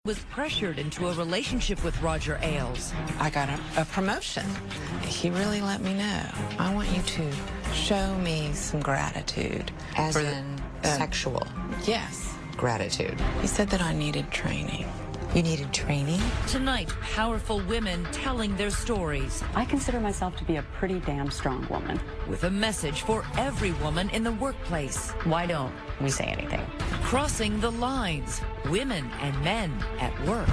Was pressured into a relationship with Roger Ailes. I got a promotion. He really let me know. I want you to show me some gratitude. As in sexual? Yes. Gratitude. He said that I needed training. You needed training? Tonight, powerful women telling their stories. I consider myself to be a pretty damn strong woman. With a message for every woman in the workplace. Why don't we say anything? Crossing the lines, women and men at work.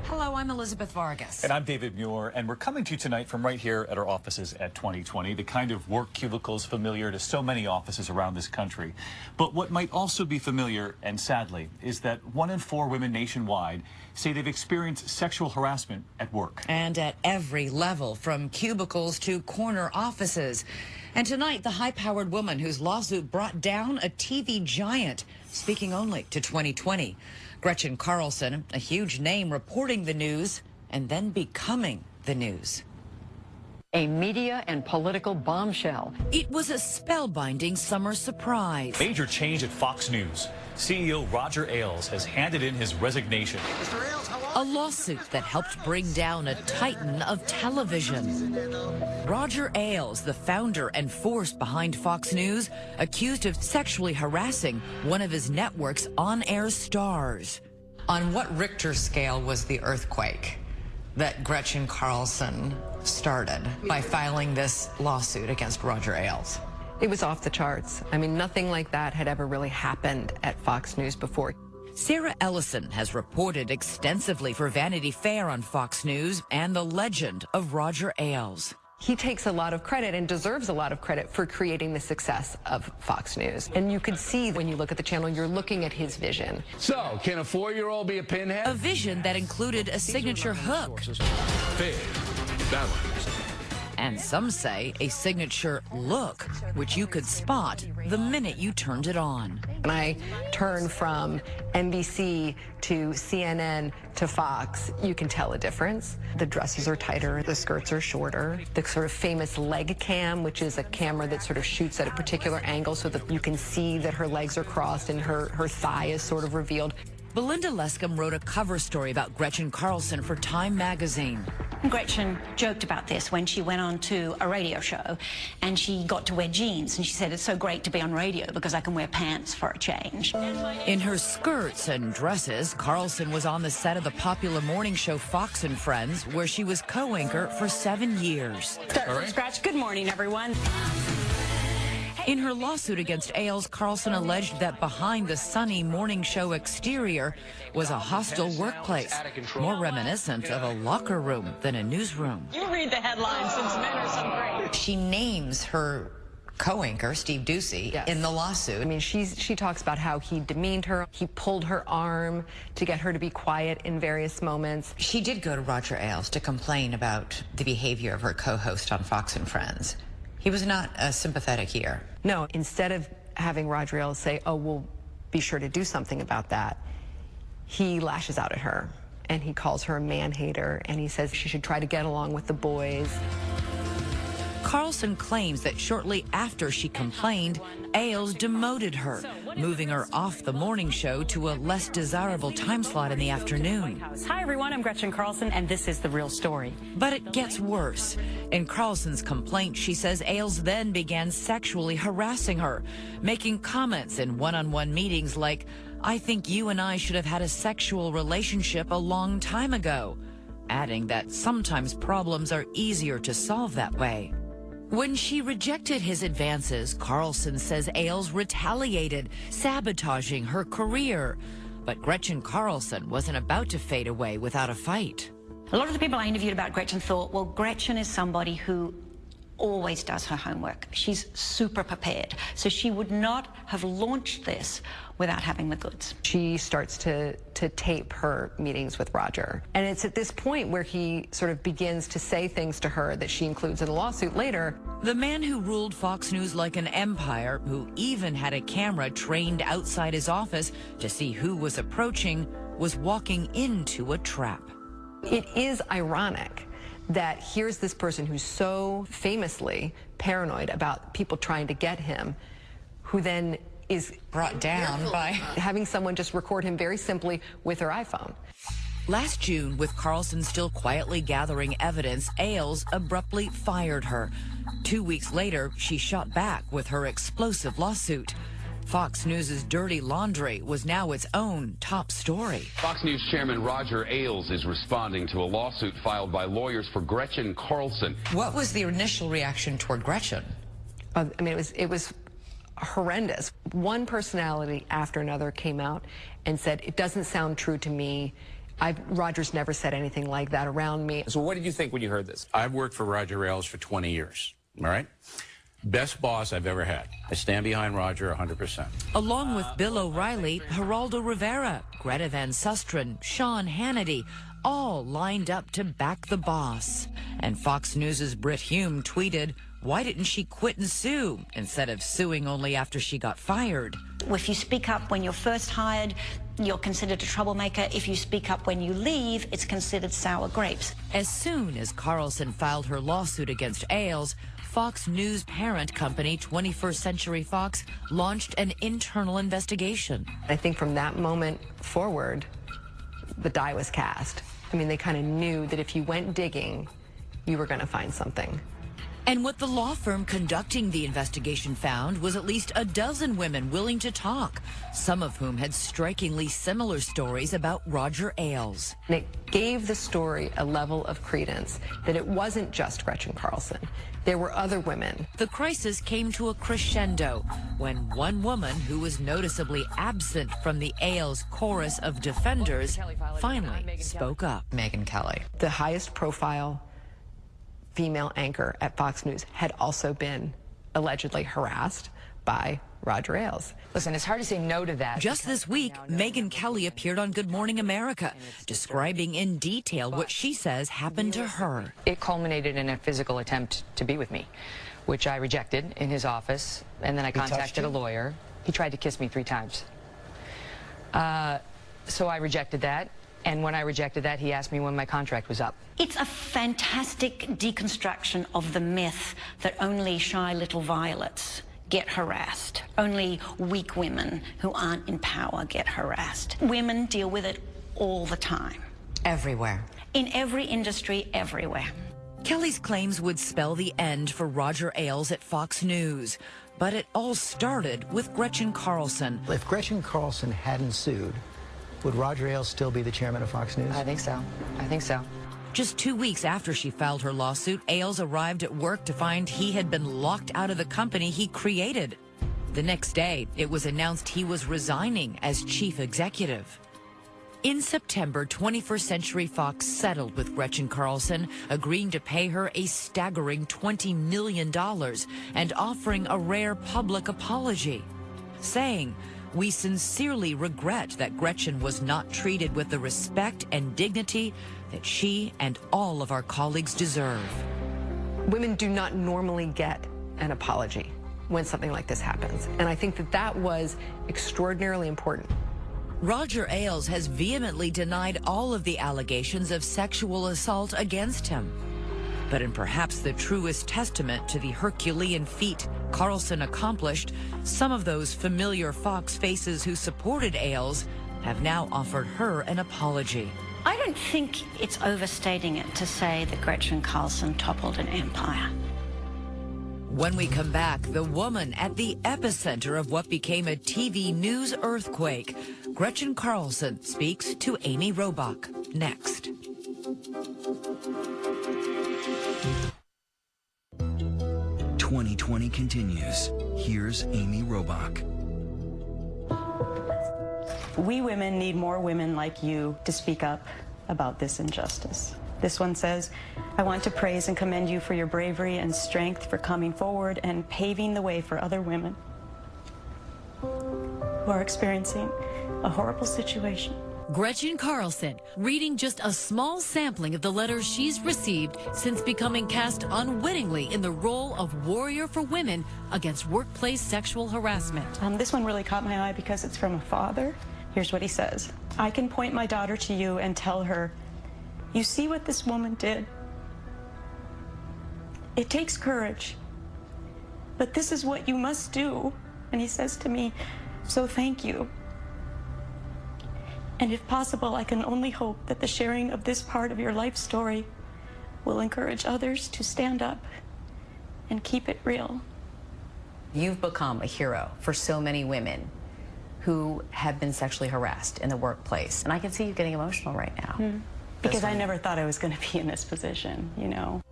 Hello, I'm Elizabeth Vargas. And I'm David Muir, and we're coming to you tonight from right here at our offices at 2020, the kind of work cubicles familiar to so many offices around this country. But what might also be familiar, and sadly, is that 1 in 4 women nationwide say they've experienced sexual harassment at work. And at every level, from cubicles to corner offices. And tonight, the high-powered woman whose lawsuit brought down a TV giant, speaking only to 2020. Gretchen Carlson, a huge name reporting the news and then becoming the news. A media and political bombshell. It was a spellbinding summer surprise. Major change at Fox News. CEO Roger Ailes has handed in his resignation. A lawsuit that helped bring down a titan of television. Roger Ailes, the founder and force behind Fox News, accused of sexually harassing one of his network's on-air stars. On what Richter scale was the earthquake that Gretchen Carlson started by filing this lawsuit against Roger Ailes? It was off the charts. I mean, nothing like that had ever really happened at Fox News before. Sarah Ellison has reported extensively for Vanity Fair on Fox News and the legend of Roger Ailes. He takes a lot of credit and deserves a lot of credit for creating the success of Fox News. And you could see when you look at the channel, you're looking at his vision. So, can a 4-year-old be a pinhead? A vision that included a signature hook. Fair. Balance. And some say a signature look, which you could spot the minute you turned it on. When I turn from NBC to CNN to Fox, you can tell a difference. The dresses are tighter, the skirts are shorter. The sort of famous leg cam, which is a camera that sort of shoots at a particular angle so that you can see that her legs are crossed and her thigh is sort of revealed. Belinda Lescombe wrote a cover story about Gretchen Carlson for Time magazine. Gretchen joked about this when she went on to a radio show and she got to wear jeans, and she said, it's so great to be on radio because I can wear pants for a change. In her skirts and dresses, Carlson was on the set of the popular morning show Fox and Friends, where she was co-anchor for 7 years. Start from scratch. Good morning, everyone. In her lawsuit against Ailes, Carlson alleged that behind the sunny morning show exterior was a hostile workplace, more reminiscent of a locker room than a newsroom. You read the headlines since men are so great. She names her co-anchor, Steve Ducey, Yes. in the lawsuit. I mean, she talks about how he demeaned her. He pulled her arm to get her to be quiet in various moments. She did go to Roger Ailes to complain about the behavior of her co-host on Fox and Friends. He was not sympathetic here. No, instead of having Roger Ailes say, oh, we'll be sure to do something about that, he lashes out at her, and he calls her a man-hater, and he says she should try to get along with the boys. Carlson claims that shortly after she complained, Ailes demoted her, moving her off the morning show to a less desirable time slot in the afternoon. Hi, everyone. I'm Gretchen Carlson, and this is The Real Story. But it gets worse. In Carlson's complaint, she says Ailes then began sexually harassing her, making comments in one-on-one meetings like, I think you and I should have had a sexual relationship a long time ago, adding that sometimes problems are easier to solve that way. When she rejected his advances, Carlson says Ailes retaliated, sabotaging her career. But Gretchen Carlson wasn't about to fade away without a fight. A lot of the people I interviewed about Gretchen thought, well, Gretchen is somebody who always does her homework. She's super prepared. So she would not have launched this without having the goods. She starts to tape her meetings with Roger. And it's at this point where he sort of begins to say things to her that she includes in the lawsuit later. The man who ruled Fox News like an empire, who even had a camera trained outside his office to see who was approaching, was walking into a trap. It is ironic that here's this person who's so famously paranoid about people trying to get him, who then is Brought down by having someone just record him very simply with her iPhone. Last June, with Carlson still quietly gathering evidence, Ailes abruptly fired her. 2 weeks later, she shot back with her explosive lawsuit. Fox News' dirty laundry was now its own top story. Fox News Chairman Roger Ailes is responding to a lawsuit filed by lawyers for Gretchen Carlson. What was the initial reaction toward Gretchen? I mean, it was horrendous. One personality after another came out and said, "It doesn't sound true to me. Roger's never said anything like that around me." So what did you think when you heard this? I've worked for Roger Ailes for 20 years, all right? Best boss I've ever had. I stand behind Roger 100%. Along with Bill O'Reilly, Geraldo Rivera, Greta Van Susteren, Sean Hannity, all lined up to back the boss. And Fox News' Brit Hume tweeted, "Why didn't she quit and sue instead of suing only after she got fired?" If you speak up when you're first hired, you're considered a troublemaker. If you speak up when you leave, it's considered sour grapes. As soon as Carlson filed her lawsuit against Ailes, Fox News parent company 21st Century Fox launched an internal investigation. I think from that moment forward, the die was cast. I mean, they kind of knew that if you went digging, you were going to find something. And what the law firm conducting the investigation found was at least a dozen women willing to talk, some of whom had strikingly similar stories about Roger Ailes. And it gave the story a level of credence that it wasn't just Gretchen Carlson. There were other women. The crisis came to a crescendo when one woman who was noticeably absent from the Ailes chorus of defenders finally spoke up. Megyn Kelly. The highest profile female anchor at Fox News had also been allegedly harassed by Roger Ailes. Listen, it's hard to say no to that. Just this week, Megyn Kelly appeared on Good Morning America, describing in detail what she says happened to her. It culminated in a physical attempt to be with me, which I rejected in his office, and then I contacted a lawyer. He tried to kiss me 3 times. So I rejected that. And when I rejected that, he asked me when my contract was up. It's a fantastic deconstruction of the myth that only shy little violets get harassed. Only weak women who aren't in power get harassed. Women deal with it all the time. Everywhere. In every industry, everywhere. Kelly's claims would spell the end for Roger Ailes at Fox News. But it all started with Gretchen Carlson. If Gretchen Carlson hadn't sued, would Roger Ailes still be the chairman of Fox News? I think so. I think so. Just 2 weeks after she filed her lawsuit, Ailes arrived at work to find he had been locked out of the company he created. The next day, it was announced he was resigning as chief executive. In September, 21st Century Fox settled with Gretchen Carlson, agreeing to pay her a staggering $20 million and offering a rare public apology, saying, "We sincerely regret that Gretchen was not treated with the respect and dignity that she and all of our colleagues deserve." Women do not normally get an apology when something like this happens. And I think that that was extraordinarily important. Roger Ailes has vehemently denied all of the allegations of sexual assault against him. But in perhaps the truest testament to the Herculean feat Carlson accomplished, some of those familiar Fox faces who supported Ailes have now offered her an apology. I don't think it's overstating it to say that Gretchen Carlson toppled an empire. When we come back, the woman at the epicenter of what became a TV news earthquake, Gretchen Carlson speaks to Amy Robach. Next. "2020 continues. Here's Amy Robach. We women need more women like you to speak up about this injustice. This one says, "I want to praise and commend you for your bravery and strength for coming forward and paving the way for other women who are experiencing a horrible situation." Gretchen Carlson, reading just a small sampling of the letters she's received since becoming cast unwittingly in the role of warrior for women against workplace sexual harassment. This one really caught my eye because it's from a father. Here's what he says. "I can point my daughter to you and tell her, you see what this woman did? It takes courage, but this is what you must do." And he says to me, So thank you. And if possible, I can only hope that the sharing of this part of your life story will encourage others to stand up and keep it real. You've become a hero for so many women who have been sexually harassed in the workplace. And I can see you getting emotional right now. Because I never thought I was going to be in this position, you know.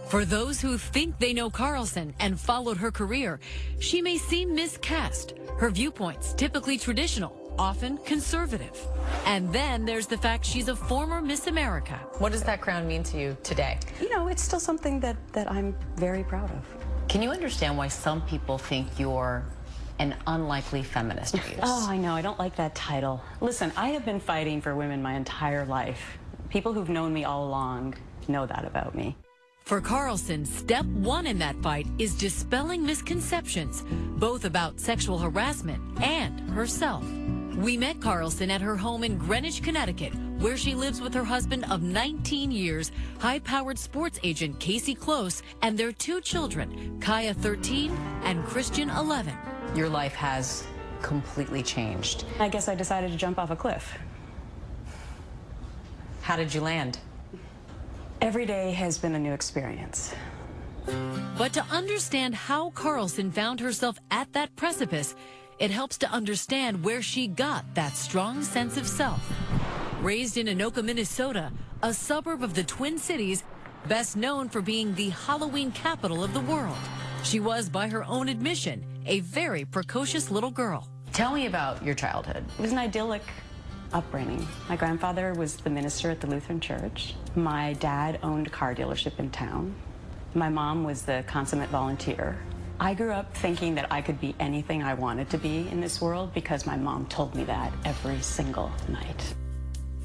For those who think they know Carlson and followed her career, she may seem miscast. Her viewpoints, typically traditional, often conservative. And then there's the fact she's a former Miss America. What does that crown mean to you today? You know, it's still something that I'm very proud of. Can you understand why some people think you're an unlikely feminist? Oh, I know. I don't like that title. Listen, I have been fighting for women my entire life. People who've known me all along know that about me. For Carlson, step one in that fight is dispelling misconceptions, both about sexual harassment and herself. We met Carlson at her home in Greenwich, Connecticut, where she lives with her husband of 19 years, high-powered sports agent Casey Close, and their 2 children, Kaya 13 and Christian 11. Your life has completely changed. I guess I decided to jump off a cliff. How did you land? Every day has been a new experience. But to understand how Carlson found herself at that precipice, it helps to understand where she got that strong sense of self. Raised in Anoka, Minnesota, a suburb of the Twin Cities, best known for being the Halloween capital of the world, she was, by her own admission, a very precocious little girl. Tell me about your childhood. It was an idyllic upbringing. My grandfather was the minister at the Lutheran Church. My dad owned a car dealership in town. My mom was the consummate volunteer. I grew up thinking that I could be anything I wanted to be in this world because my mom told me that every single night.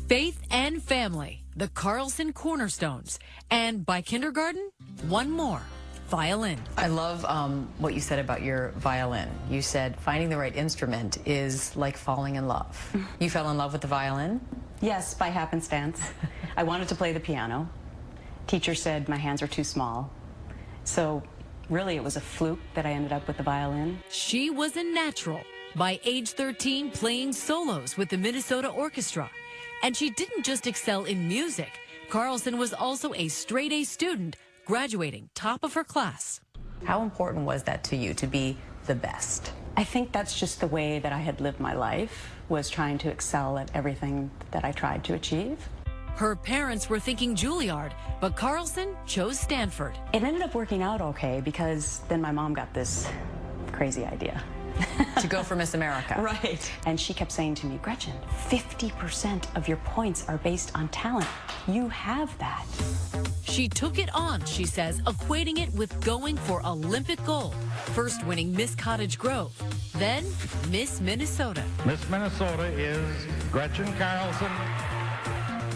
Faith and family, the Carlson cornerstones. And by kindergarten, one more. Violin. I love what you said about your violin. You said finding the right instrument is like falling in love. You fell in love with the violin? Yes, by happenstance. I wanted to play the piano. Teacher said my hands were too small. So really it was a fluke that I ended up with the violin. She was a natural. By age 13, playing solos with the Minnesota Orchestra. And she didn't just excel in music. Carlson was also a straight-A student, graduating top of her class. How important was that to you, to be the best? I think that's just the way that I had lived my life, was trying to excel at everything that I tried to achieve. Her parents were thinking Juilliard, but Carlson chose Stanford. It ended up working out okay because then my mom got this crazy idea. To go for Miss America. Right. And she kept saying to me, Gretchen, 50% of your points are based on talent. You have that. She took it on, she says, equating it with going for Olympic gold. First winning Miss Cottage Grove, then Miss Minnesota. Miss Minnesota is Gretchen Carlson.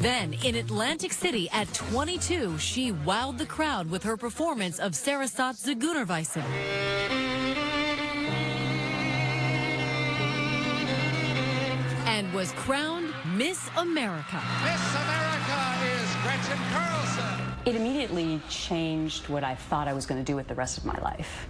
Then, in Atlantic City at 22, she wowed the crowd with her performance of Sarasat Zagunarweisen. And was crowned Miss America. Miss America is Gretchen Carlson. It immediately changed what I thought I was going to do with the rest of my life.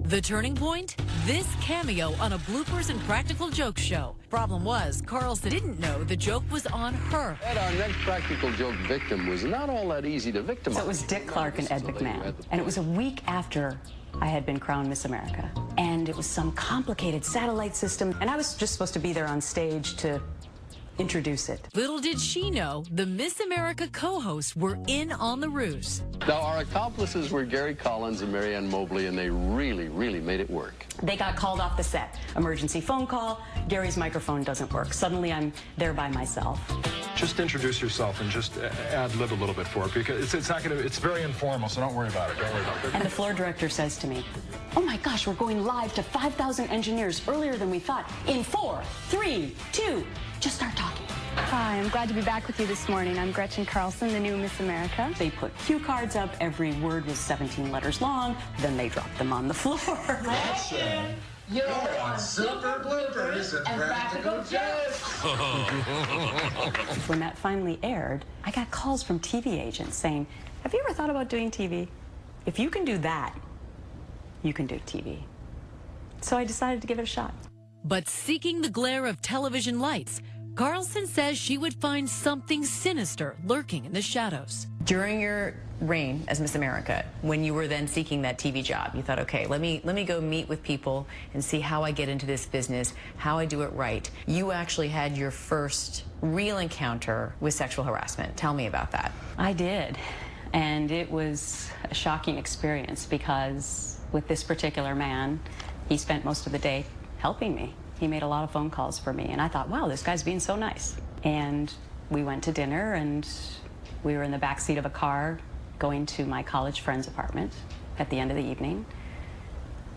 The turning point? This cameo on a bloopers and practical jokes show. Problem was, Carlson didn't know the joke was on her. And our next practical joke victim was not all that easy to victimize. So it was Dick Clark and Ed McMahon. And it was a week after I had been crowned Miss America. And it was some complicated satellite system. And I was just supposed to be there on stage to introduce it. Little did she know the Miss America co-hosts were in on the ruse. Now, our accomplices were Gary Collins and Marianne Mobley, and they really, really made it work. They got called off the set. Emergency phone call. Gary's microphone doesn't work. Suddenly, I'm there by myself. Just introduce yourself and just ad-lib a little bit for it, because it's not going to, it's very informal, so don't worry about it. Don't worry about it. And the floor director says to me, oh my gosh, we're going live to 5,000 engineers earlier than we thought. In 4, 3, 2, just start talking. Hi, I'm glad to be back with you this morning. I'm Gretchen Carlson, the new Miss America. They put cue cards up. Every word was 17 letters long. Then they dropped them on the floor. Gretchen, you're on Super Bloopers and Practical Jokes. When that finally aired, I got calls from TV agents saying, have you ever thought about doing TV? If you can do that, you can do TV. So I decided to give it a shot. But seeking the glare of television lights, Carlson says she would find something sinister lurking in the shadows. During your reign as Miss America, when you were then seeking that TV job, you thought, okay, let me go meet with people and see how I get into this business, how I do it right. You actually had your first real encounter with sexual harassment. Tell me about that. I did, and it was a shocking experience because with this particular man, he spent most of the day helping me. He made a lot of phone calls for me, and I thought, wow, this guy's being so nice. And we went to dinner, and we were in the back seat of a car going to my college friend's apartment at the end of the evening.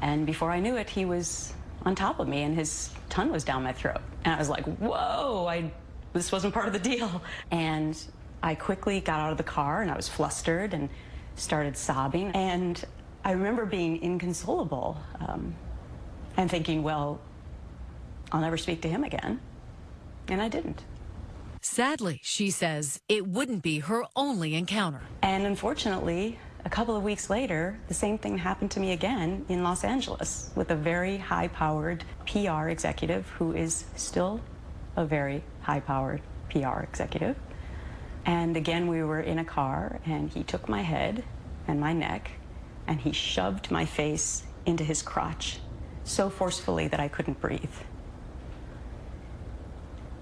And before I knew it, he was on top of me, and his tongue was down my throat. And I was like, whoa, this wasn't part of the deal. And I quickly got out of the car, and I was flustered and started sobbing. And I remember being inconsolable and thinking, well, I'll never speak to him again. And I didn't. Sadly, she says, it wouldn't be her only encounter. And unfortunately, a couple of weeks later, the same thing happened to me again in Los Angeles with a very high-powered PR executive who is still a very high-powered PR executive. And again, we were in a car, and he took my head and my neck, and he shoved my face into his crotch so forcefully that I couldn't breathe.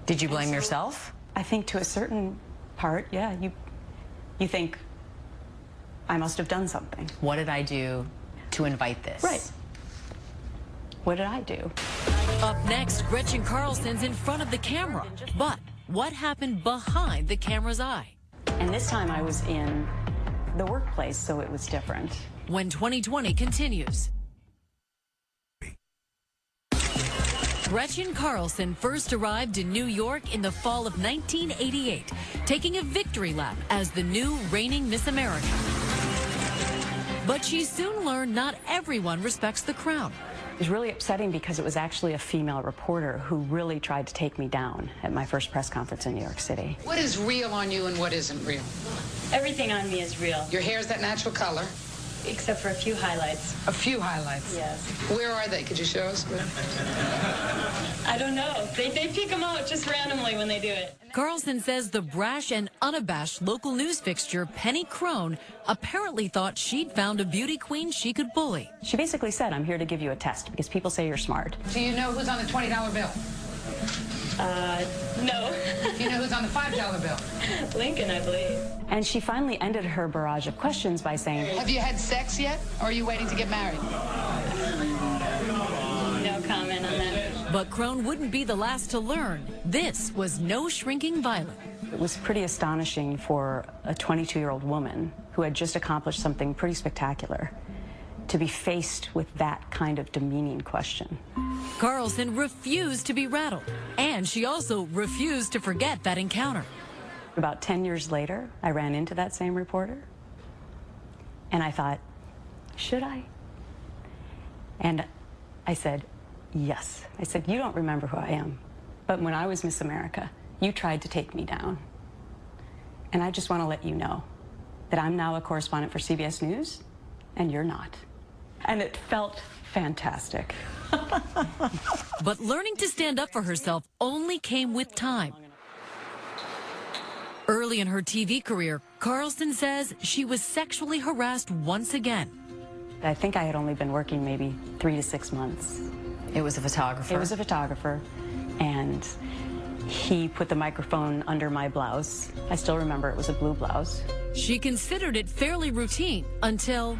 Did you blame yourself? I think to a certain part, yeah. You think, I must have done something. What did I do to invite this? Right. What did I do? Up next, Gretchen Carlson's in front of the camera. But what happened behind the camera's eye? And this time I was in the workplace, so it was different. When 2020 continues. Gretchen Carlson first arrived in New York in the fall of 1988, taking a victory lap as the new reigning Miss America. But she soon learned not everyone respects the crown. It was really upsetting because it was actually a female reporter who really tried to take me down at my first press conference in New York City. What is real on you and what isn't real? Everything on me is real. Your hair's that natural color? Except for a few highlights. A few highlights? Yes. Where are they? Could you show us? I don't know. They pick them out just randomly when they do it. Carlson says the brash and unabashed local news fixture, Penny Crone, apparently thought she'd found a beauty queen she could bully. She basically said, I'm here to give you a test because people say you're smart. Do you know who's on the $20 bill? No. Do you know who's on the $5 bill? Lincoln, I believe. And she finally ended her barrage of questions by saying, have you had sex yet, or are you waiting to get married? No comment on that. But Crone wouldn't be the last to learn. This was no shrinking violet. It was pretty astonishing for a 22-year-old woman who had just accomplished something pretty spectacular to be faced with that kind of demeaning question. Carlson refused to be rattled, and she also refused to forget that encounter. About 10 years later, I ran into that same reporter, and I thought, should I? And I said, yes. I said, you don't remember who I am, but when I was Miss America, you tried to take me down. And I just want to let you know that I'm now a correspondent for CBS News, and you're not. And it felt fantastic. But learning to stand up for herself only came with time. Early in her TV career, Carlson says she was sexually harassed once again. I think I had only been working maybe 3 to 6 months. It was a photographer? It was a photographer, and he put the microphone under my blouse. I still remember it was a blue blouse. She considered it fairly routine until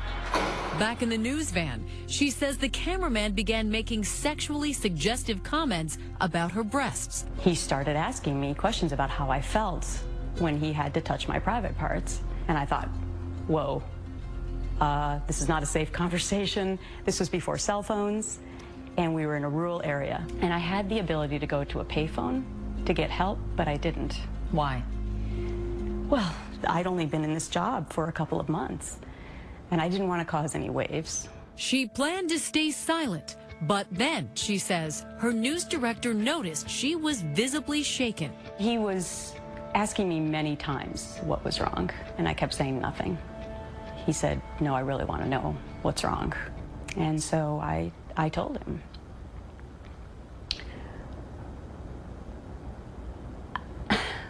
back in the news van. She says the cameraman began making sexually suggestive comments about her breasts. He started asking me questions about how I felt when he had to touch my private parts. And I thought, whoa, this is not a safe conversation. This was before cell phones, and we were in a rural area. And I had the ability to go to a payphone to get help, but I didn't. Why? Well, I'd only been in this job for a couple of months, and I didn't want to cause any waves. She planned to stay silent, but then, she says, her news director noticed she was visibly shaken. He was asking me many times what was wrong, and I kept saying nothing. He said, no, I really want to know what's wrong. And so I told him.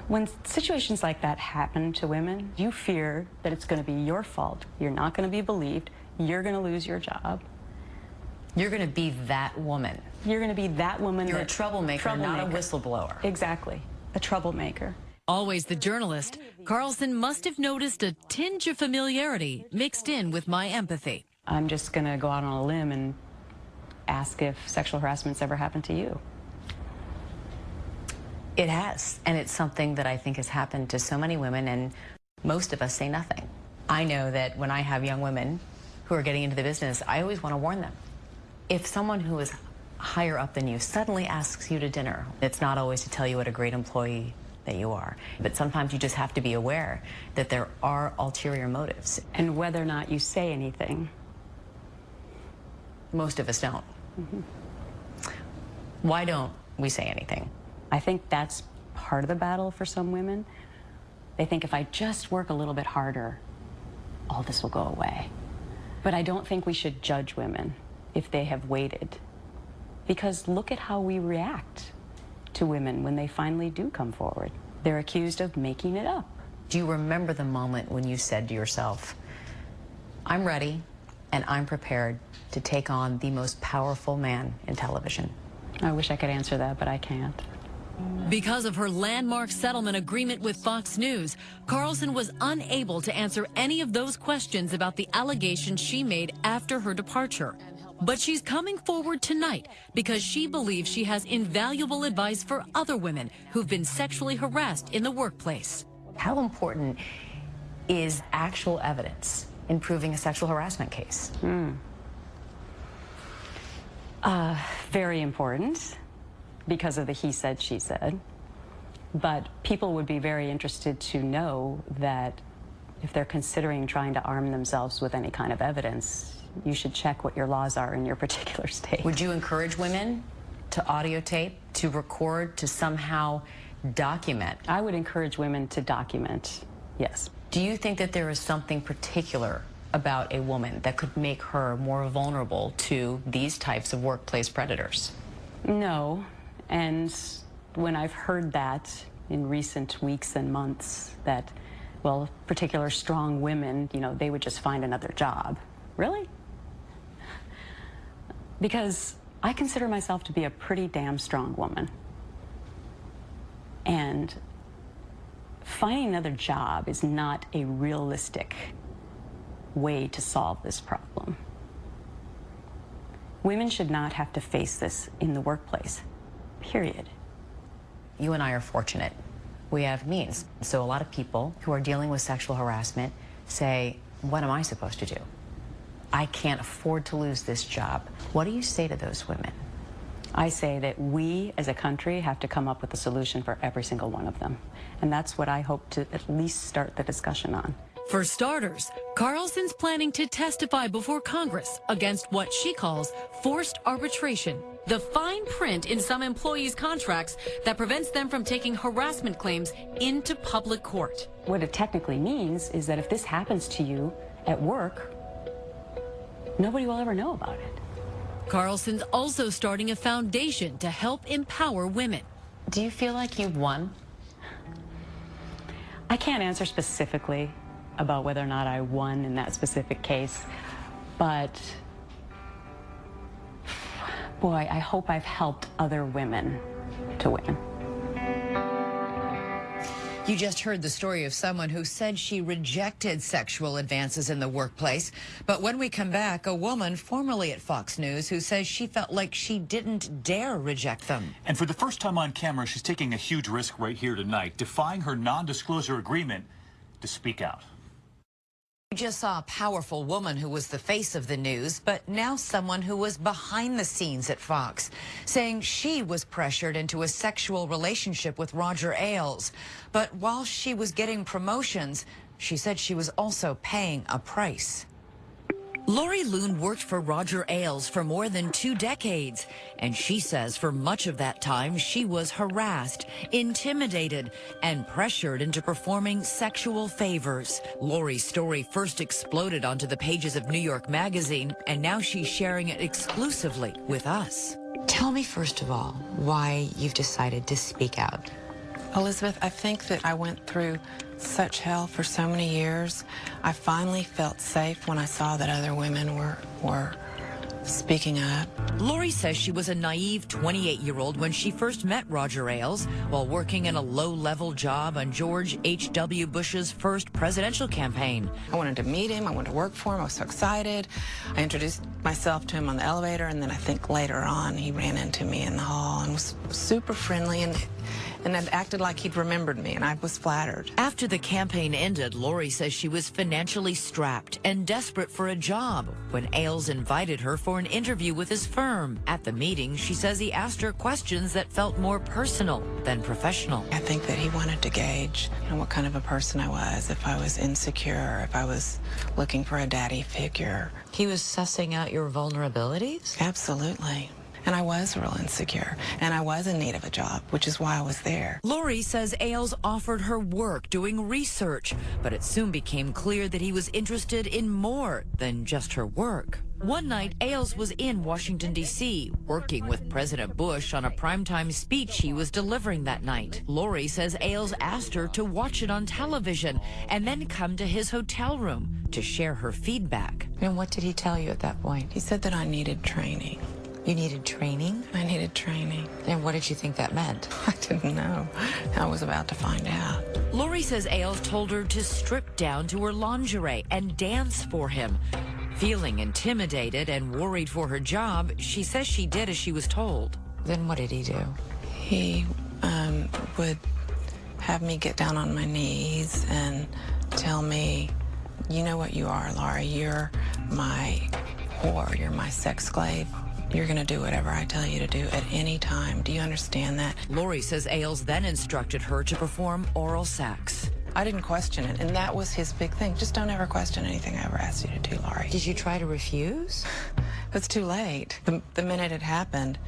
When situations like that happen to women, you fear that it's going to be your fault. You're not going to be believed. You're going to lose your job. You're going to be that woman. You're going to be that woman. You're a troublemaker, not a whistleblower. Exactly. A troublemaker. Always the journalist, Carlson must have noticed a tinge of familiarity mixed in with my empathy. I'm just going to go out on a limb and ask if sexual harassment's ever happened to you. It has, and it's something that I think has happened to so many women, and most of us say nothing. I know that when I have young women who are getting into the business, I always want to warn them. If someone who is higher up than you suddenly asks you to dinner, it's not always to tell you what a great employee that you are, but sometimes you just have to be aware that there are ulterior motives. And whether or not you say anything. Most of us don't. Mm-hmm. Why don't we say anything? I think that's part of the battle for some women. They think if I just work a little bit harder, all this will go away. But I don't think we should judge women if they have waited. Because look at how we react to women when they finally do come forward. They're accused of making it up. Do you remember the moment when you said to yourself, I'm ready and I'm prepared to take on the most powerful man in television? I wish I could answer that, but I can't. Because of her landmark settlement agreement with Fox News, Carlson was unable to answer any of those questions about the allegations she made after her departure. But she's coming forward tonight because she believes she has invaluable advice for other women who've been sexually harassed in the workplace. How important is actual evidence in proving a sexual harassment case? Very important because of the he said, she said. But people would be very interested to know that if they're considering trying to arm themselves with any kind of evidence, you should check what your laws are in your particular state. Would you encourage women to audio tape, to record, to somehow document? I would encourage women to document, yes. Do you think that there is something particular about a woman that could make her more vulnerable to these types of workplace predators? No, and when I've heard that in recent weeks and months, that, well, particular strong women, you know, they would just find another job. Really? Because I consider myself to be a pretty damn strong woman. And finding another job is not a realistic way to solve this problem. Women should not have to face this in the workplace, period. You and I are fortunate. We have means. So a lot of people who are dealing with sexual harassment say, what am I supposed to do? I can't afford to lose this job. What do you say to those women? I say that we as a country have to come up with a solution for every single one of them. And that's what I hope to at least start the discussion on. For starters, Carlson's planning to testify before Congress against what she calls forced arbitration, the fine print in some employees' contracts that prevents them from taking harassment claims into public court. What it technically means is that if this happens to you at work, nobody will ever know about it. Carlson's also starting a foundation to help empower women. Do you feel like you've won? I can't answer specifically about whether or not I won in that specific case, but boy, I hope I've helped other women to win. You just heard the story of someone who said she rejected sexual advances in the workplace. But when we come back, a woman formerly at Fox News who says she felt like she didn't dare reject them. And for the first time on camera, she's taking a huge risk right here tonight, defying her non-disclosure agreement to speak out. We just saw a powerful woman who was the face of the news, but now someone who was behind the scenes at Fox, saying she was pressured into a sexual relationship with Roger Ailes. But while she was getting promotions, she said she was also paying a price. Lori Loon worked for Roger Ailes for more than 2 decades, and she says for much of that time she was harassed, intimidated, and pressured into performing sexual favors. Lori's story first exploded onto the pages of New York Magazine, and now she's sharing it exclusively with us. Tell me, first of all, why you've decided to speak out. Elizabeth, I think that I went through such hell for so many years. I finally felt safe when I saw that other women were speaking up. Lori says she was a naive 28-year-old when she first met Roger Ailes while working in a low-level job on George H.W. Bush's first presidential campaign. I wanted to meet him. I wanted to work for him. I was so excited. I introduced myself to him on the elevator, and then I think later on he ran into me in the hall and was super friendly and had acted like he'd remembered me, and I was flattered. After the campaign ended, Lori says she was financially strapped and desperate for a job when Ailes invited her for an interview with his firm. At the meeting, she says he asked her questions that felt more personal than professional. I think that he wanted to gauge, what kind of a person I was, if I was insecure, if I was looking for a daddy figure. He was sussing out your vulnerabilities? Absolutely. And I was real insecure, and I was in need of a job, which is why I was there. Lori says Ailes offered her work doing research, but it soon became clear that he was interested in more than just her work. One night, Ailes was in Washington, D.C., working with President Bush on a primetime speech he was delivering that night. Lori says Ailes asked her to watch it on television and then come to his hotel room to share her feedback. And what did he tell you at that point? He said that I needed training. You needed training? I needed training. And what did you think that meant? I didn't know. I was about to find out. Lori says Ailes told her to strip down to her lingerie and dance for him. Feeling intimidated and worried for her job, she says she did as she was told. Then what did he do? He would have me get down on my knees and tell me, you know what you are, Laura. You're my whore. You're my sex slave. You're going to do whatever I tell you to do at any time. Do you understand that? Lori says Ailes then instructed her to perform oral sex. I didn't question it, and that was his big thing. Just don't ever question anything I ever asked you to do, Laurie. Did you try to refuse? It was too late. The minute it happened,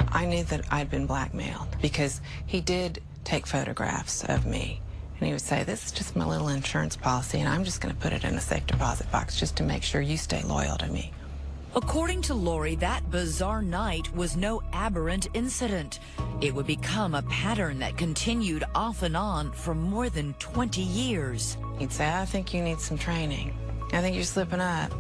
I knew that I'd been blackmailed because he did take photographs of me. And he would say, this is just my little insurance policy, and I'm just going to put it in a safe deposit box just to make sure you stay loyal to me. According to Lori, that bizarre night was no aberrant incident. It would become a pattern that continued off and on for more than 20 years. He'd say, I think you need some training. I think you're slipping up.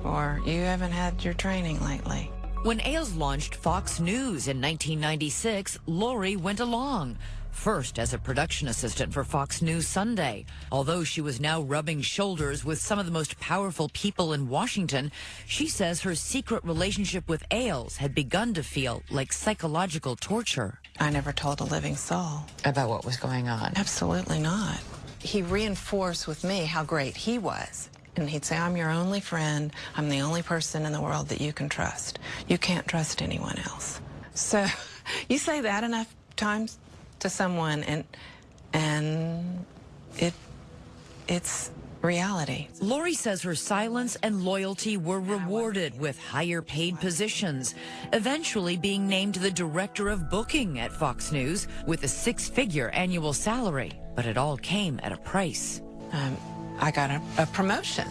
Or you haven't had your training lately. When Ailes launched Fox News in 1996, Lori went along. First as a production assistant for Fox News Sunday. Although she was now rubbing shoulders with some of the most powerful people in Washington, she says her secret relationship with Ailes had begun to feel like psychological torture. I never told a living soul. About what was going on? Absolutely not. He reinforced with me how great he was. And he'd say, I'm your only friend. I'm the only person in the world that you can trust. You can't trust anyone else. So you say that enough times to someone, and it's reality. Lori says her silence and loyalty were rewarded with higher paid positions, eventually being named the director of booking at Fox News with a 6-figure annual salary. But it all came at a price. I got a promotion,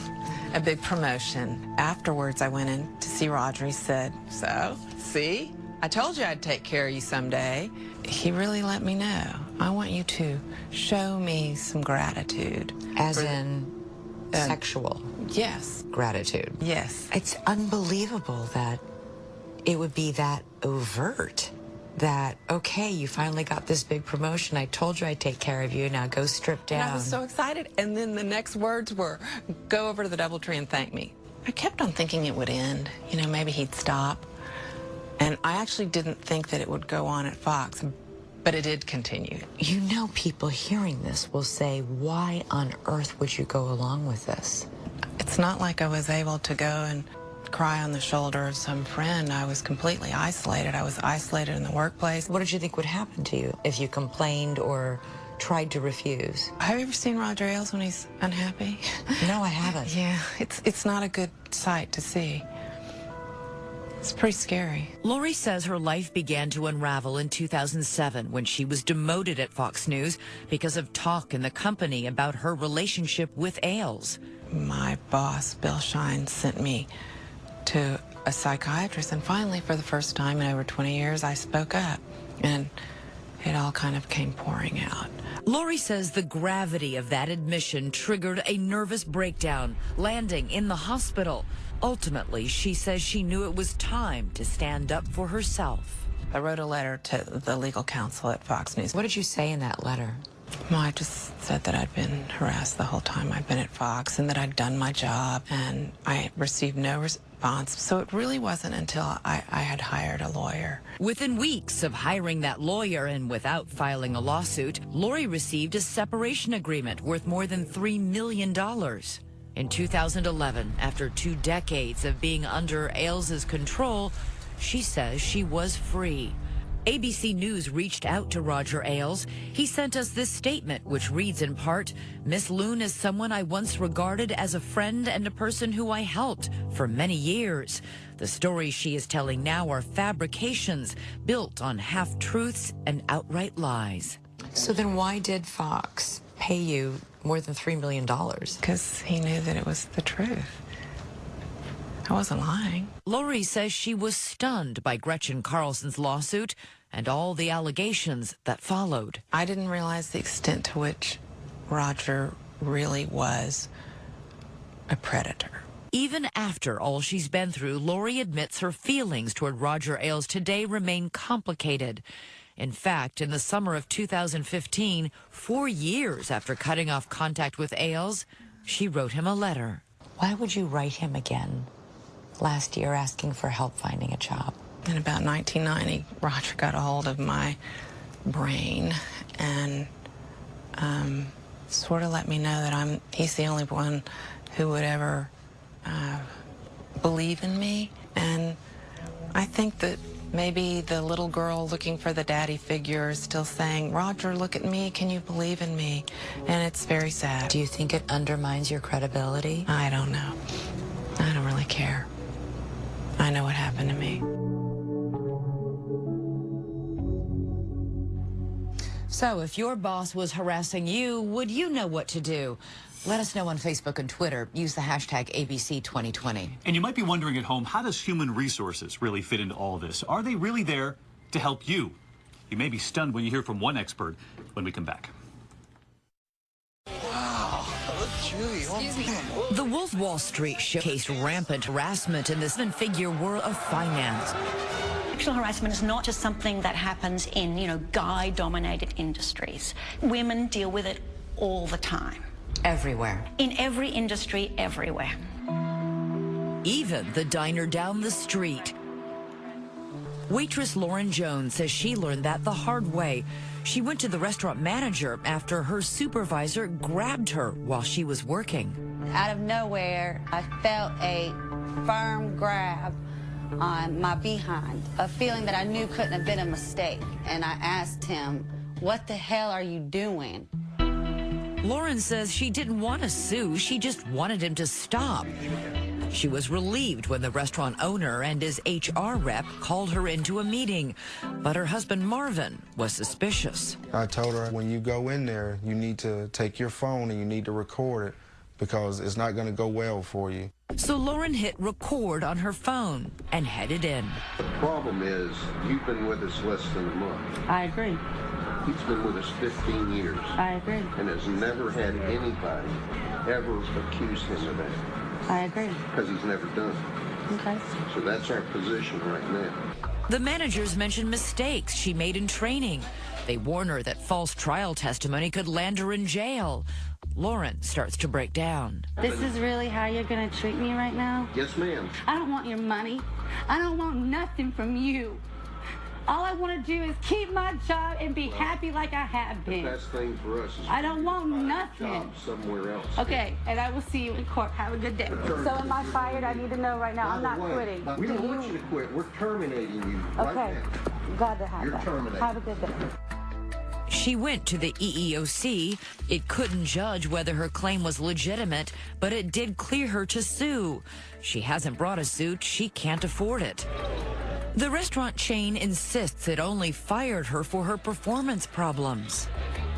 a big promotion. Afterwards, I went in to see Roger. He said, so, see? I told you I'd take care of you someday. He really let me know. I want you to show me some gratitude. As in sexual? Yes. Gratitude? Yes. It's unbelievable that it would be that overt. That, okay, you finally got this big promotion. I told you I'd take care of you. Now go strip down. And I was so excited. And then the next words were, go over to the DoubleTree and thank me. I kept on thinking it would end. Maybe he'd stop. And I actually didn't think that it would go on at Fox, but it did continue. People hearing this will say, why on earth would you go along with this? It's not like I was able to go and cry on the shoulder of some friend. I was completely isolated. I was isolated in the workplace. What did you think would happen to you if you complained or tried to refuse? Have you ever seen Roger Ailes when he's unhappy? No, I haven't. Yeah, it's not a good sight to see. It's pretty scary. Lori says her life began to unravel in 2007 when she was demoted at Fox News because of talk in the company about her relationship with Ailes. My boss, Bill Shine, sent me to a psychiatrist, and finally, for the first time in over 20 years, I spoke up. And it all kind of came pouring out. Lori says the gravity of that admission triggered a nervous breakdown, landing in the hospital. Ultimately, she says she knew it was time to stand up for herself. I wrote a letter to the legal counsel at Fox News. What did you say in that letter? Well, I just said that I'd been harassed the whole time I'd been at Fox and that I'd done my job, and I received no response. So it really wasn't until I had hired a lawyer. Within weeks of hiring that lawyer and without filing a lawsuit, Lori received a separation agreement worth more than $3 million. In 2011, after 2 decades of being under Ailes' control, she says she was free. ABC News reached out to Roger Ailes. He sent us this statement, which reads in part, "Miss Loon is someone I once regarded as a friend and a person who I helped for many years. The stories she is telling now are fabrications built on half-truths and outright lies." So then why did Fox pay you more than $3 million? Because he knew that it was the truth. I wasn't lying. Lori says she was stunned by Gretchen Carlson's lawsuit and all the allegations that followed. I didn't realize the extent to which Roger really was a predator. Even after all she's been through, Lori admits her feelings toward Roger Ailes today remain complicated. In fact, in the summer of 2015, 4 years after cutting off contact with Ailes, she wrote him a letter. Why would you write him again last year asking for help finding a job? In about 1990, Roger got a hold of my brain and sort of let me know that he's the only one who would ever believe in me. And I think that maybe the little girl looking for the daddy figure is still saying, "Roger, look at me, can you believe in me?" And it's very sad. Do you think it undermines your credibility? I don't know. I don't really care. I know what happened to me. So if your boss was harassing you, would you know what to do? Let us know on Facebook and Twitter. Use the hashtag ABC2020. And you might be wondering at home, how does human resources really fit into all this? Are they really there to help you? You may be stunned when you hear from one expert when we come back. The Wolf Wall Street showcased rampant harassment in the seven-figure world of finance. Sexual harassment is not just something that happens in, guy-dominated industries. Women deal with it all the time. Everywhere. In every industry, everywhere. Even the diner down the street. Waitress Lauren Jones says she learned that the hard way. She went to the restaurant manager after her supervisor grabbed her while she was working. Out of nowhere, I felt a firm grab on my behind, a feeling that I knew couldn't have been a mistake. And I asked him, "What the hell are you doing?" Lauren says she didn't want to sue, she just wanted him to stop. She was relieved when the restaurant owner and his HR rep called her into a meeting, but her husband Marvin was suspicious. I told her, when you go in there, you need to take your phone and you need to record it because it's not going to go well for you. So Lauren hit record on her phone and headed in. The problem is, you've been with us less than a month. I agree. He's been with us 15 years. I agree. And has never had anybody ever accuse him of that. I agree. Because he's never done it. Okay. So that's our position right now. The managers mentioned mistakes she made in training. They warn her that false trial testimony could land her in jail. Lauren starts to break down. This is really how you're going to treat me right now? Yes, ma'am. I don't want your money. I don't want nothing from you. All I want to do is keep my job and be happy like I have been. The best thing for us is I don't want nothing. A job somewhere else. Okay, and I will see you in court. Have a good day. So am I fired? I need to know right now. I'm not quitting. We don't want you to quit. We're terminating you right now. Glad to have You're that. terminated. Have a good day. She went to the EEOC. It couldn't judge whether her claim was legitimate, but it did clear her to sue. She hasn't brought a suit. She can't afford it. The restaurant chain insists it only fired her for her performance problems.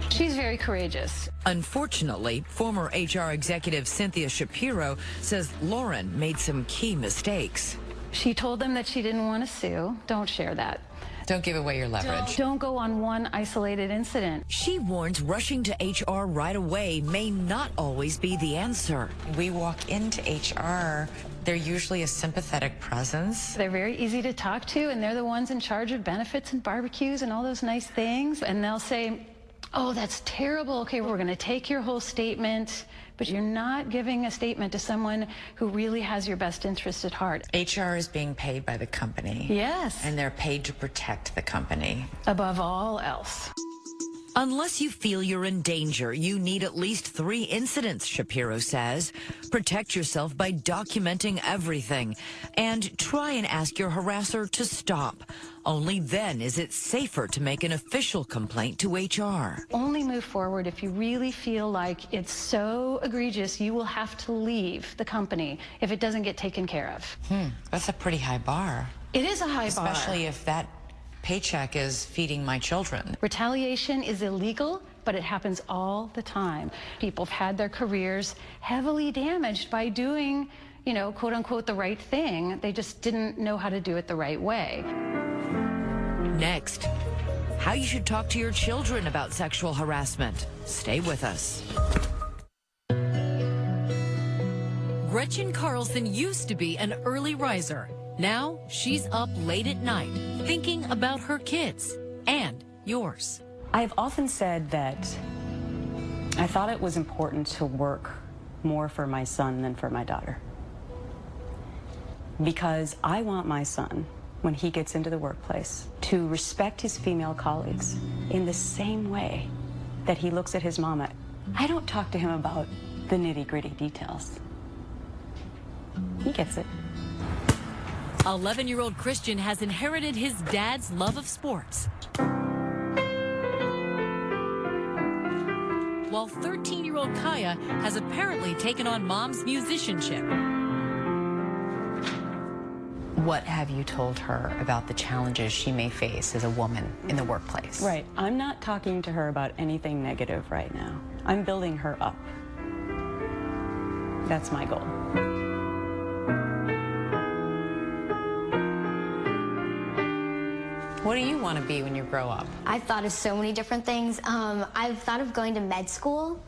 She's very courageous. Unfortunately, former HR executive Cynthia Shapiro says Lauren made some key mistakes. She told them that she didn't want to sue. Don't share that. Don't give away your leverage. Don't go on one isolated incident. She warns rushing to HR right away may not always be the answer. We walk into HR, they're usually a sympathetic presence. They're very easy to talk to, and they're the ones in charge of benefits and barbecues and all those nice things. And they'll say, oh, that's terrible. Okay, we're going to take your whole statement. But you're not giving a statement to someone who really has your best interest at heart. HR is being paid by the company. Yes. And they're paid to protect the company. Above all else. Unless you feel you're in danger, you need at least 3 incidents, Shapiro says. Protect yourself by documenting everything and try and ask your harasser to stop. Only then is it safer to make an official complaint to HR. Only move forward if you really feel like it's so egregious you will have to leave the company if it doesn't get taken care of. That's a pretty high bar. It is a high bar. Especially if that paycheck is feeding my children. Retaliation is illegal, but it happens all the time. People have had their careers heavily damaged by doing, you know, quote unquote, the right thing. They just didn't know how to do it the right way. Next, how you should talk to your children about sexual harassment. Stay with us. Gretchen Carlson used to be an early riser. Now she's up late at night thinking about her kids and yours. I've often said that I thought it was important to work more for my son than for my daughter. Because I want my son, when he gets into the workplace, to respect his female colleagues in the same way that he looks at his mama. I don't talk to him about the nitty-gritty details. He gets it. 11-year-old Christian has inherited his dad's love of sports, while 13-year-old Kaya has apparently taken on mom's musicianship. What have you told her about the challenges she may face as a woman in the workplace? Right. I'm not talking to her about anything negative right now. I'm building her up. That's my goal. What do you want to be when you grow up? I've thought of so many different things. I've thought of going to med school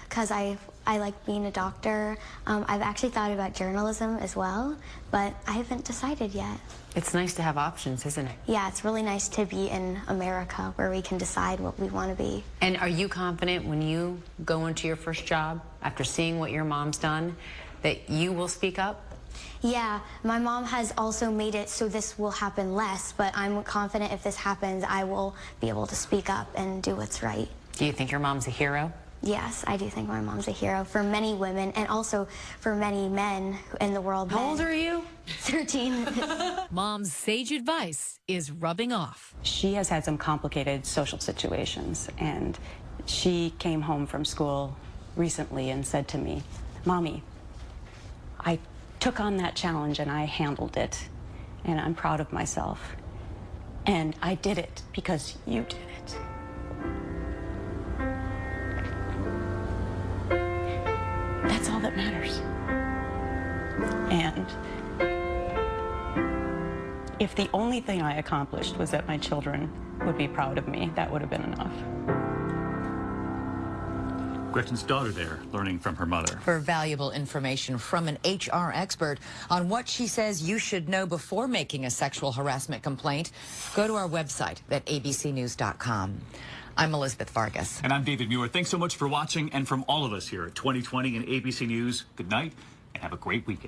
because I like being a doctor. I've actually thought about journalism as well, but I haven't decided yet. It's nice to have options, isn't it? Yeah, it's really nice to be in America where we can decide what we want to be. And are you confident when you go into your first job, after seeing what your mom's done, that you will speak up? Yeah, my mom has also made it so this will happen less, but I'm confident if this happens, I will be able to speak up and do what's right. Do you think your mom's a hero? Yes, I do think my mom's a hero for many women and also for many men in the world. How old are you? 13. Mom's sage advice is rubbing off. She has had some complicated social situations, and she came home from school recently and said to me, Mommy, I took on that challenge and I handled it, and I'm proud of myself. And I did it because you did it. That's all that matters. And if the only thing I accomplished was that my children would be proud of me, that would have been enough. Gretchen's daughter there, learning from her mother. For valuable information from an HR expert on what she says you should know before making a sexual harassment complaint, go to our website at abcnews.com. I'm Elizabeth Vargas. And I'm David Muir. Thanks so much for watching, and from all of us here at 2020 and ABC News, good night and have a great weekend.